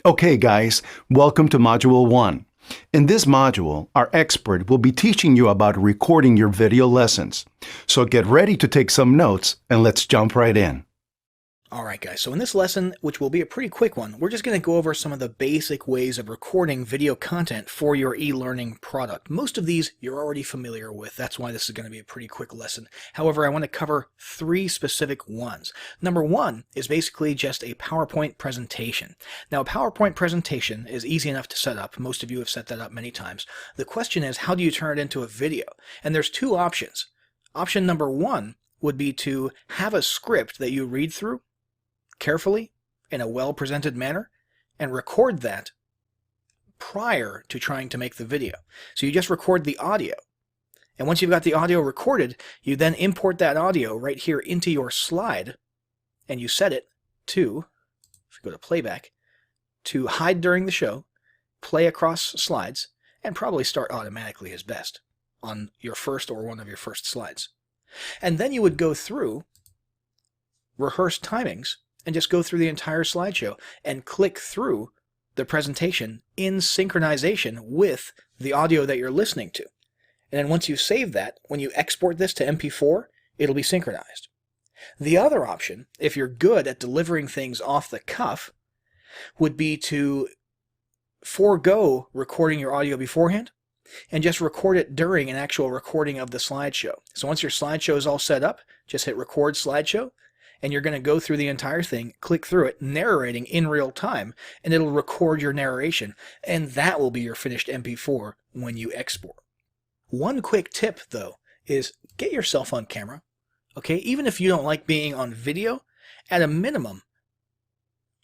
Okay, guys, welcome to Module 1. In this module, our expert will be teaching you about recording your video lessons. So get ready to take some notes and let's jump right in. Alright guys, so in this lesson, which will be a pretty quick one, we're just going to go over some of the basic ways of recording video content for your e-learning product. Most of these you're already familiar with, that's why this is going to be a pretty quick lesson. However, I want to cover three specific ones. Number one is basically just a PowerPoint presentation. Now a PowerPoint presentation is easy enough to set up, most of you have set that up many times. The question is, how do you turn it into a video? And there's two options. Option number one would be to have a script that you read through carefully in a well-presented manner and record that prior to trying to make the video. So you just record the audio. And once you've got the audio recorded, you then import that audio right here into your slide and you set it to, if you go to playback, to hide during the show, play across slides, and probably start automatically is best on your first or one of your first slides. And then you would go through, rehearse timings, and just go through the entire slideshow and click through the presentation in synchronization with the audio that you're listening to. And then once you save that, when you export this to MP4, it'll be synchronized. The other option, if you're good at delivering things off the cuff, would be to forego recording your audio beforehand and just record it during an actual recording of the slideshow. So once your slideshow is all set up, just hit record slideshow, and you're going to go through the entire thing, click through it, narrating in real time, and it'll record your narration, and that will be your finished MP4 when you export. One quick tip, though, is get yourself on camera, okay? Even if you don't like being on video, at a minimum,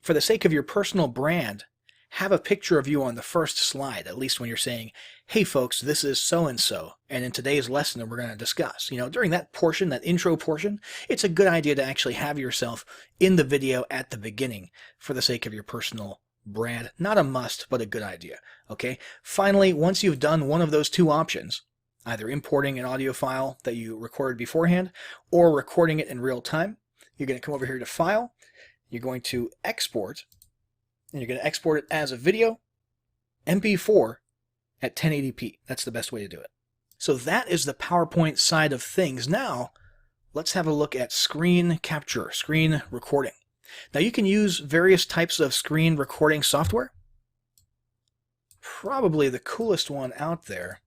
for the sake of your personal brand, have a picture of you on the first slide, at least when you're saying, hey folks, this is so-and-so, and in today's lesson we're going to discuss. During that portion, that intro portion, it's a good idea to actually have yourself in the video at the beginning for the sake of your personal brand. Not a must, but a good idea, okay? Finally, once you've done one of those two options, either importing an audio file that you recorded beforehand or recording it in real time, you're going to come over here to File, you're going to Export, and you're going to export it as a video, MP4 at 1080p. That's the best way to do it. So that is the PowerPoint side of things. Now, let's have a look at screen capture, screen recording. Now you can use various types of screen recording software. Probably the coolest one out there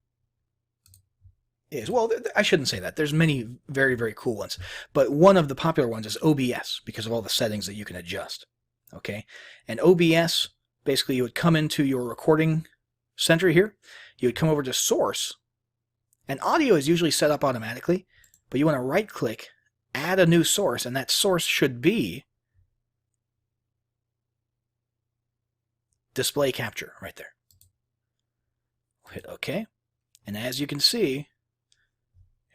is, well, I shouldn't say that. There's many very, very cool ones. But one of the popular ones is OBS because of all the settings that you can adjust. Okay, and OBS, basically you would come into your recording center here, you would come over to Source, and audio is usually set up automatically, but you want to right click, add a new source, and that source should be display capture right there. Hit OK, and as you can see,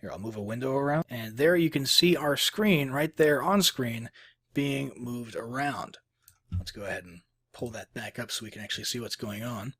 here I'll move a window around, and there you can see our screen right there on screen being moved around. Let's go ahead and pull that back up so we can actually see what's going on.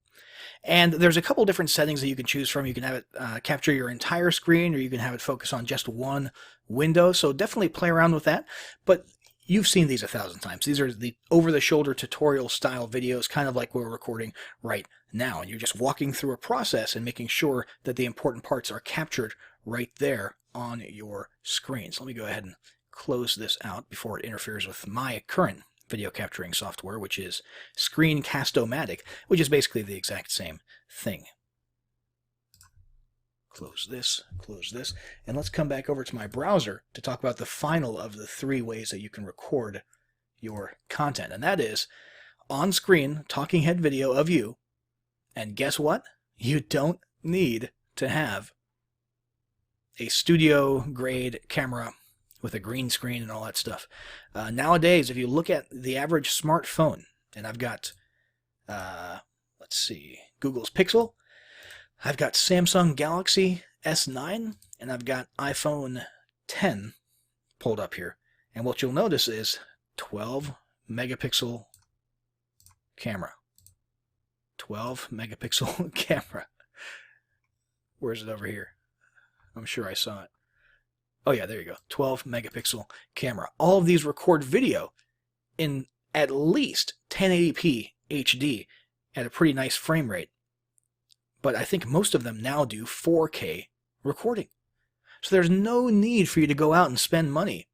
And there's a couple different settings that you can choose from. You can have it capture your entire screen, or you can have it focus on just one window. So definitely play around with that. But you've seen these 1,000 times. These are the over-the-shoulder tutorial style videos, kind of like we're recording right now. And you're just walking through a process and making sure that the important parts are captured right there on your screen. So let me go ahead and close this out before it interferes with my current video capturing software, which is Screencast-O-Matic, which is basically the exact same thing. Close this, and let's come back over to my browser to talk about the final of the three ways that you can record your content, and that is on-screen talking head video of you, and guess what? You don't need to have a studio-grade camera with a green screen and all that stuff. Nowadays, if you look at the average smartphone, and I've got, let's see, Google's Pixel, I've got Samsung Galaxy S9, and I've got iPhone 10 pulled up here. And what you'll notice is 12 megapixel camera. 12 megapixel camera. Where is it over here? I'm sure I saw it. Oh yeah, there you go. 12 megapixel camera. All of these record video in at least 1080p HD at a pretty nice frame rate. But I think most of them now do 4K recording. So there's no need for you to go out and spend money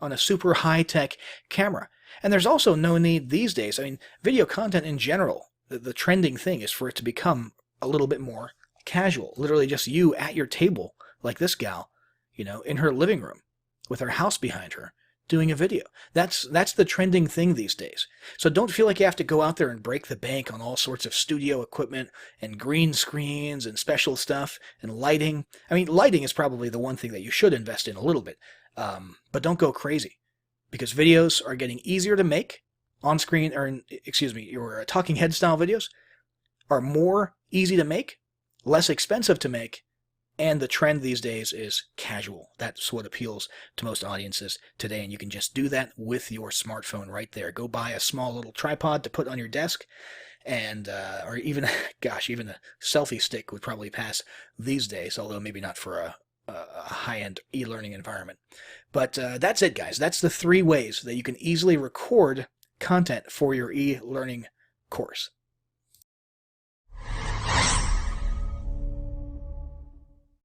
on a super high-tech camera. And there's also no need these days. I mean, video content in general, the trending thing is for it to become a little bit more casual. Literally just you at your table, like this gal, in her living room with her house behind her, doing a video. That's the trending thing these days. So don't feel like you have to go out there and break the bank on all sorts of studio equipment and green screens and special stuff and lighting. I mean, lighting is probably the one thing that you should invest in a little bit, but don't go crazy, because videos are getting easier to make on screen, or your talking head style videos are more easy to make, less expensive to make, and the trend these days is casual. That's what appeals to most audiences today, and you can just do that with your smartphone right there. Go buy a small little tripod to put on your desk, and or even, even a selfie stick would probably pass these days, although maybe not for a high-end e-learning environment. But that's it, guys. That's the 3 ways that you can easily record content for your e-learning course.